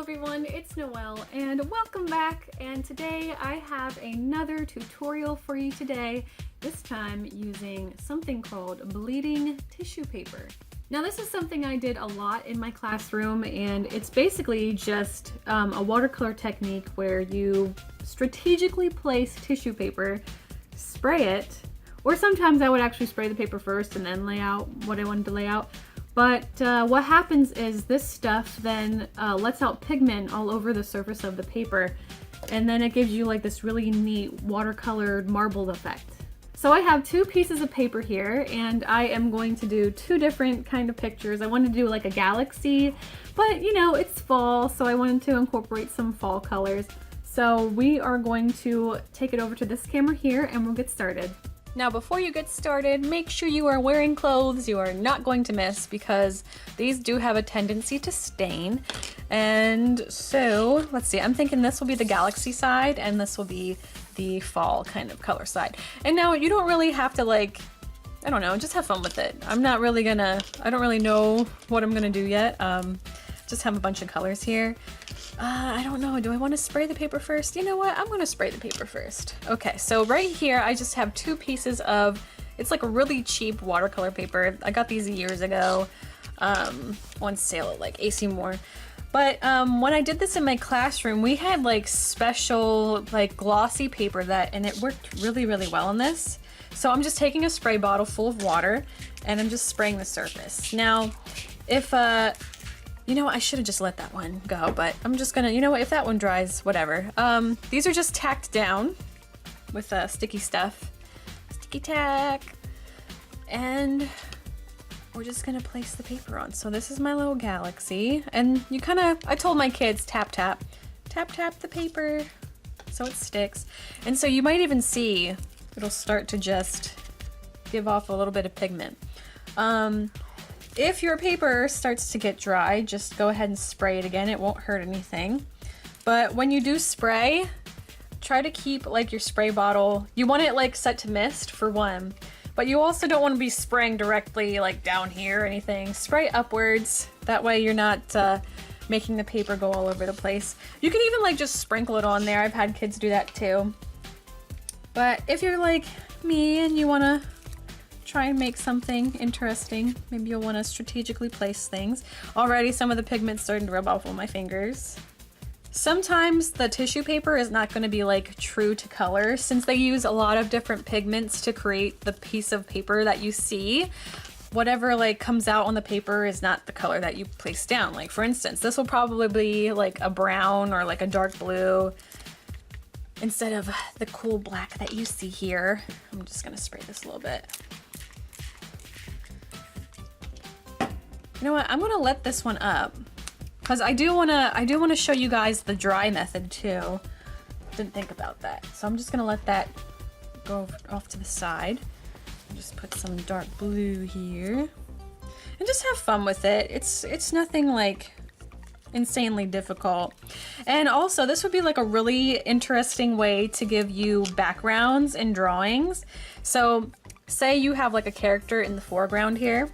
everyone, it's Noel and welcome back, and today I have another tutorial for you today, this time using something called bleeding tissue paper. Now this is something I did a lot in my classroom, and it's basically just a watercolor technique where you strategically place tissue paper, spray it, or sometimes I would actually spray the paper first and then lay out what I wanted to lay out. But what happens is this stuff then lets out pigment all over the surface of the paper, and then it gives you like this really neat watercolored marbled effect. So I have two pieces of paper here, and I am going to do two different kind of pictures. I wanted to do like a galaxy, but you know, it's fall, so I wanted to incorporate some fall colors. So we are going to take it over to this camera here and we'll get started. Now before you get started, make sure you are wearing clothes you are not going to miss, because these do have a tendency to stain. And so, let's see, I'm thinking this will be the galaxy side and this will be the fall kind of color side. And now you don't really have to, like, I don't know, just have fun with it. I don't really know what I'm gonna do yet. Just have a bunch of colors here. I don't know, do I want to spray the paper first? You know what, I'm gonna spray the paper first. Okay, so right here I just have two pieces of, it's like a really cheap watercolor paper. I got these years ago on sale at like AC Moore. But when I did this in my classroom, we had like special like glossy paper and it worked really, really well on this. So I'm just taking a spray bottle full of water and I'm just spraying the surface. Now, if you know what, I should have just let that one go, but I'm just gonna, you know what, if that one dries, whatever. These are just tacked down with sticky stuff. Sticky tack. And we're just gonna place the paper on. So this is my little galaxy. And you I told my kids, tap, tap. Tap, tap the paper so it sticks. And so you might even see it'll start to just give off a little bit of pigment. If your paper starts to get dry, just go ahead and spray it again. It won't hurt anything. But when you do spray, try to keep like your spray bottle, you want it like set to mist for one, but you also don't want to be spraying directly like down here or anything. Spray upwards. That way you're not making the paper go all over the place. You can even like just sprinkle it on there. I've had kids do that too. But if you're like me and you want to try and make something interesting, maybe you'll want to strategically place things. Already some of the pigment's starting to rub off on my fingers. Sometimes the tissue paper is not going to be like true to color, since they use a lot of different pigments to create the piece of paper that you see. Whatever like comes out on the paper is not the color that you place down. Like for instance, this will probably be like a brown or like a dark blue instead of the cool black that you see here. I'm just gonna spray this a little bit. You know what, I'm gonna let this one up because I do wanna show you guys the dry method too. Didn't think about that. So I'm just gonna let that go off to the side. Just put some dark blue here. And just have fun with it. It's nothing like insanely difficult. And also this would be like a really interesting way to give you backgrounds in drawings. So say you have like a character in the foreground here,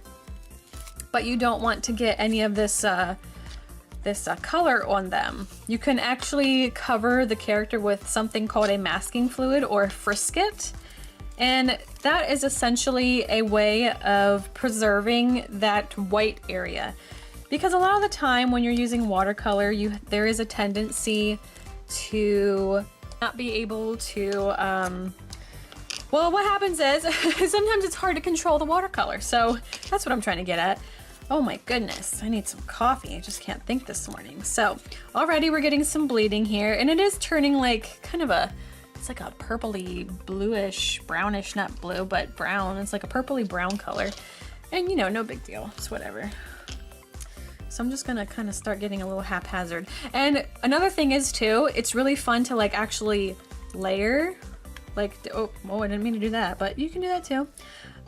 but you don't want to get any of this color on them. You can actually cover the character with something called a masking fluid or frisket, and that is essentially a way of preserving that white area. Because a lot of the time when you're using watercolor, there is a tendency to not be able to well, what happens is sometimes it's hard to control the watercolor. So that's what I'm trying to get at. Oh my goodness, I need some coffee. I just can't think this morning. So already we're getting some bleeding here, and it is turning like kind of it's like a purpley bluish, brownish, not blue, but brown. It's like a purpley brown color. And you know, no big deal, it's whatever. So I'm just gonna kind of start getting a little haphazard. And another thing is too, it's really fun to like actually layer, like, oh, I didn't mean to do that, but you can do that too.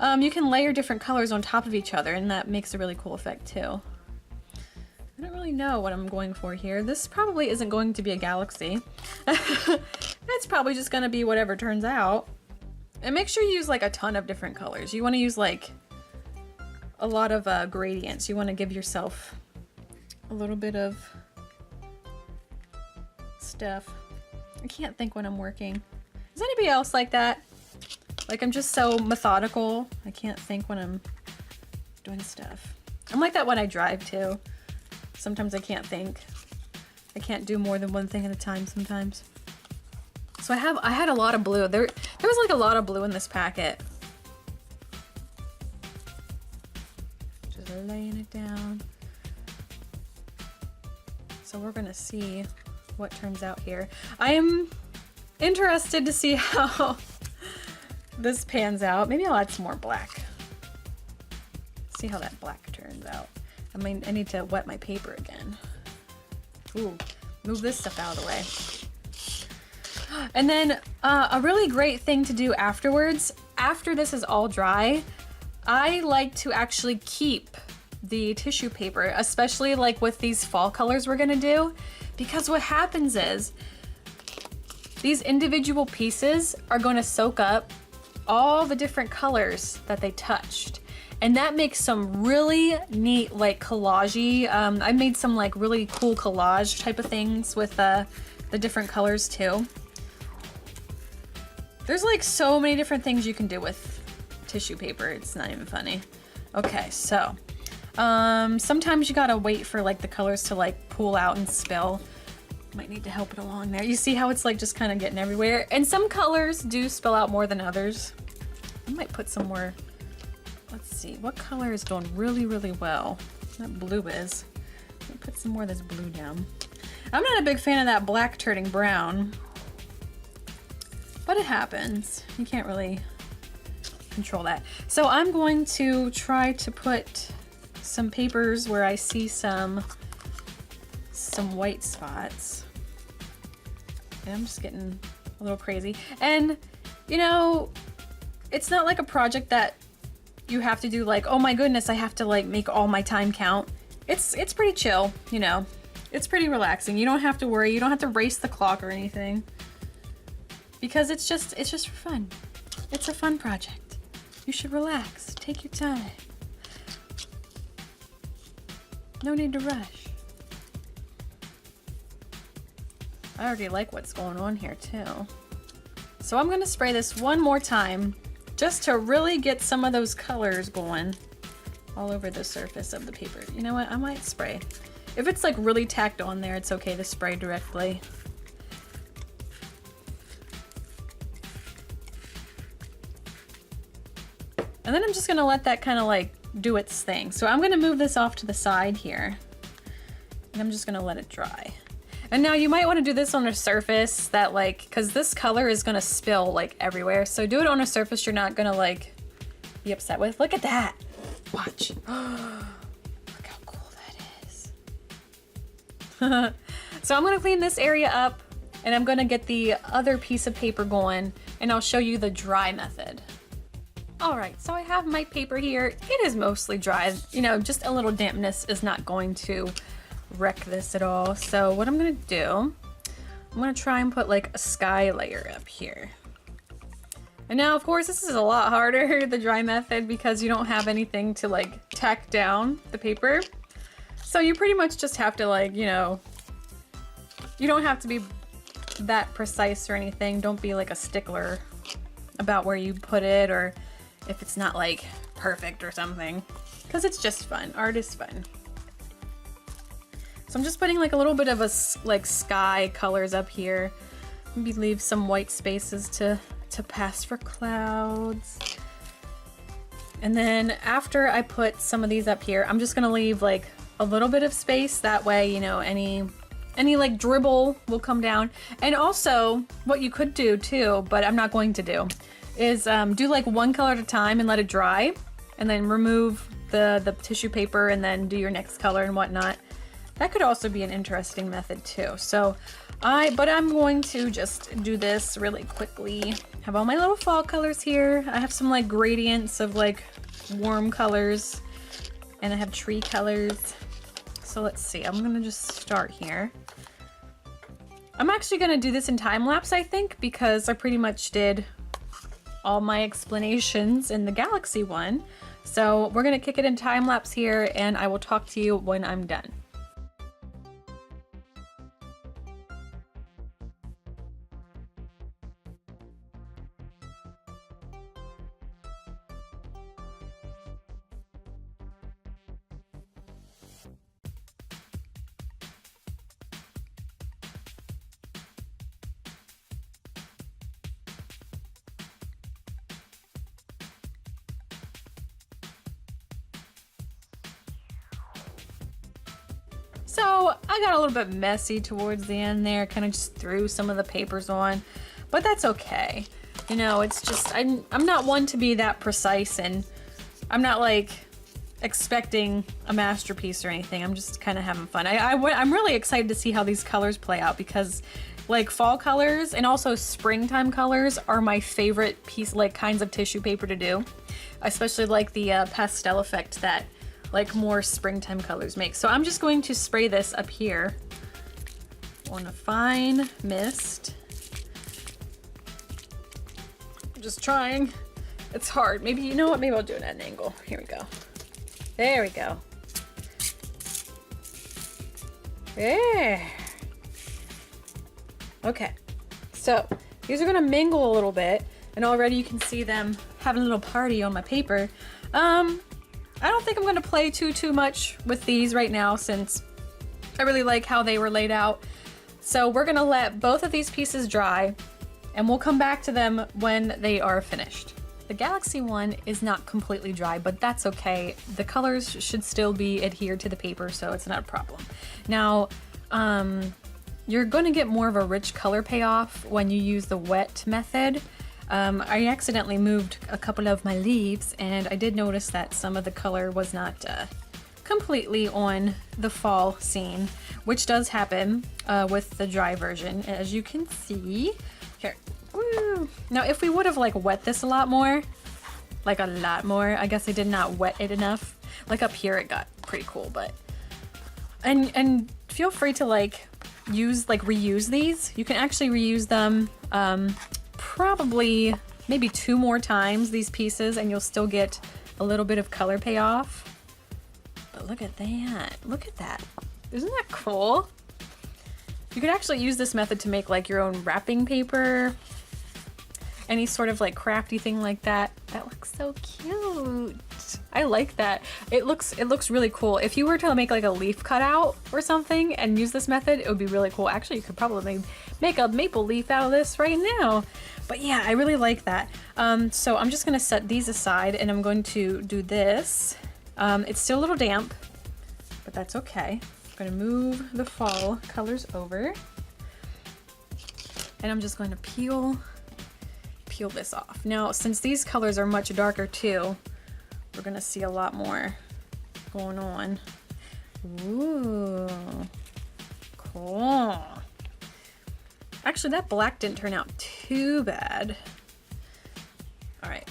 You can layer different colors on top of each other, and that makes a really cool effect too. I don't really know what I'm going for here. This probably isn't going to be a galaxy. It's probably just gonna be whatever turns out. And make sure you use like a ton of different colors. You want to use like a lot of gradients. You want to give yourself a little bit of stuff. I can't think when I'm working. Is anybody else like that? Like I'm just so methodical. I can't think when I'm doing stuff. I'm like that when I drive too. Sometimes I can't think. I can't do more than one thing at a time sometimes. So I had a lot of blue. There was like a lot of blue in this packet. Just laying it down. So we're gonna see what turns out here. I am interested to see how this pans out. Maybe I'll add some more black. See how that black turns out. I mean, I need to wet my paper again. Ooh, move this stuff out of the way. And then a really great thing to do afterwards, after this is all dry, I like to actually keep the tissue paper, especially like with these fall colors we're gonna do, because what happens is these individual pieces are gonna soak up all the different colors that they touched. And that makes some really neat, like collage-y, I made some like really cool collage type of things with the different colors too. There's like so many different things you can do with tissue paper. It's not even funny. Okay, so sometimes you gotta wait for like the colors to like pool out and spill. Might need to help it along there. You see how it's like just kind of getting everywhere? And some colors do spill out more than others. I might put some more. Let's see, what color is going really, really well? That blue is. Let me put some more of this blue down. I'm not a big fan of that black turning brown, but it happens. You can't really control that. So I'm going to try to put some papers where I see some white spots. And I'm just getting a little crazy. And, you know, it's not like a project that you have to do like, oh my goodness, I have to like make all my time count. It's pretty chill, you know. It's pretty relaxing. You don't have to worry. You don't have to race the clock or anything. Because it's just for fun. It's a fun project. You should relax. Take your time. No need to rush. I already like what's going on here too. So I'm gonna spray this one more time just to really get some of those colors going all over the surface of the paper. You know what, I might spray. If it's like really tacked on there, it's okay to spray directly. And then I'm just gonna let that kind of like do its thing. So I'm gonna move this off to the side here. And I'm just gonna let it dry. And now you might want to do this on a surface that like, because this color is going to spill like everywhere. So do it on a surface you're not going to like be upset with. Look at that. Watch. Look how cool that is. So I'm going to clean this area up and I'm going to get the other piece of paper going and I'll show you the dry method. All right, so I have my paper here. It is mostly dry. You know, just a little dampness is not going to wreck this at all. So what I'm gonna do, I'm gonna try and put like a sky layer up here. And now of course this is a lot harder, the dry method, because you don't have anything to like tack down the paper. So you pretty much just have to like, you know, you don't have to be that precise or anything. Don't be like a stickler about where you put it or if it's not like perfect or something, because it's just fun. Art is fun. So I'm just putting like a little bit of a like sky colors up here. Maybe leave some white spaces to pass for clouds. And then after I put some of these up here, I'm just gonna leave like a little bit of space. That way, you know, any like dribble will come down. And also what you could do too, but I'm not going to do, is do like one color at a time and let it dry. And then remove the tissue paper and then do your next color and whatnot. That could also be an interesting method too. So but I'm going to just do this really quickly. Have all my little fall colors here. I have some like gradients of like warm colors and I have tree colors. So let's see, I'm gonna just start here. I'm actually gonna do this in time lapse, I think, because I pretty much did all my explanations in the Galaxy one. So we're gonna kick it in time lapse here and I will talk to you when I'm done. So I got a little bit messy towards the end there, kind of just threw some of the papers on, but that's okay. You know, it's just, I'm not one to be that precise, and I'm not like expecting a masterpiece or anything. I'm just kind of having fun. I'm really excited to see how these colors play out, because like fall colors and also springtime colors are my favorite kinds of tissue paper to do, especially like the pastel effect that like more springtime colors make. So I'm just going to spray this up here on a fine mist. I'm just trying. It's hard. Maybe, you know what? Maybe I'll do it at an angle. Here we go. There we go. Yeah. Okay. So these are gonna mingle a little bit, and already you can see them having a little party on my paper. I don't think I'm gonna play too much with these right now, since I really like how they were laid out. So we're gonna let both of these pieces dry, and we'll come back to them when they are finished. The Galaxy one is not completely dry, but that's okay. The colors should still be adhered to the paper, so it's not a problem. Now, you're going to get more of a rich color payoff when you use the wet method. I accidentally moved a couple of my leaves, and I did notice that some of the color was not completely on the fall scene, which does happen with the dry version, as you can see. Here. Woo. Now, if we would have like wet this a lot more, I guess I did not wet it enough. Like up here, it got pretty cool, but and feel free to reuse these. You can actually reuse them probably maybe 2 more times, these pieces, and you'll still get a little bit of color payoff. But look at that. Look at that. Isn't that cool? You could actually use this method to make like your own wrapping paper, any sort of like crafty thing like that. That looks so cute. I like that. It looks really cool. If you were to make like a leaf cutout or something and use this method, it would be really cool. Actually, you could probably make a maple leaf out of this right now. But yeah, I really like that. So I'm just gonna set these aside, and I'm going to do this. It's still a little damp, but that's okay. I'm gonna move the fall colors over, and I'm just going to peel this off. Now, since these colors are much darker too, we're gonna see a lot more going on. Ooh, cool. Actually, that black didn't turn out too bad. All right,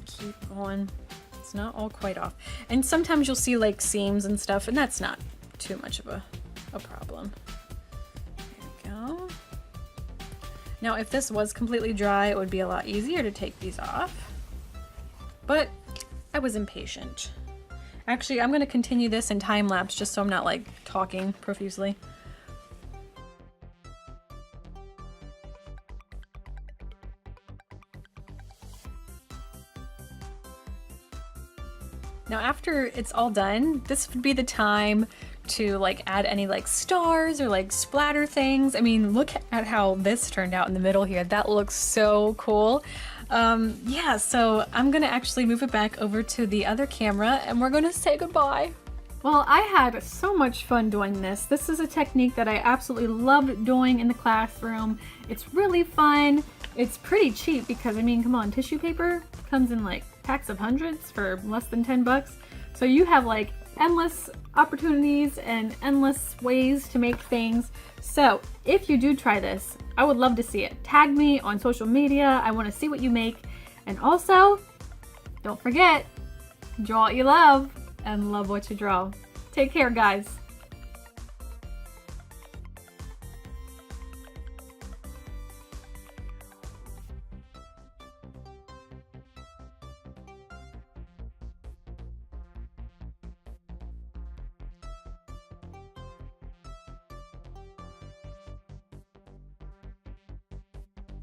keep going. It's not all quite off. And sometimes you'll see like seams and stuff, and that's not too much of a problem. There we go. Now, if this was completely dry, it would be a lot easier to take these off, but I was impatient. Actually, I'm gonna continue this in time lapse just so I'm not like talking profusely. Now, after it's all done, this would be the time to like add any like stars or like splatter things. I mean, look at how this turned out in the middle here. That looks so cool. Yeah, so I'm gonna actually move it back over to the other camera, and we're gonna say goodbye. Well, I had so much fun doing this. This is a technique that I absolutely loved doing in the classroom. It's really fun. It's pretty cheap because, I mean, come on, tissue paper comes in like packs of hundreds for less than 10 bucks. So you have like endless opportunities and endless ways to make things. So if you do try this, I would love to see it. Tag me on social media. I want to see what you make. And also, don't forget, draw what you love and love what you draw. Take care, guys.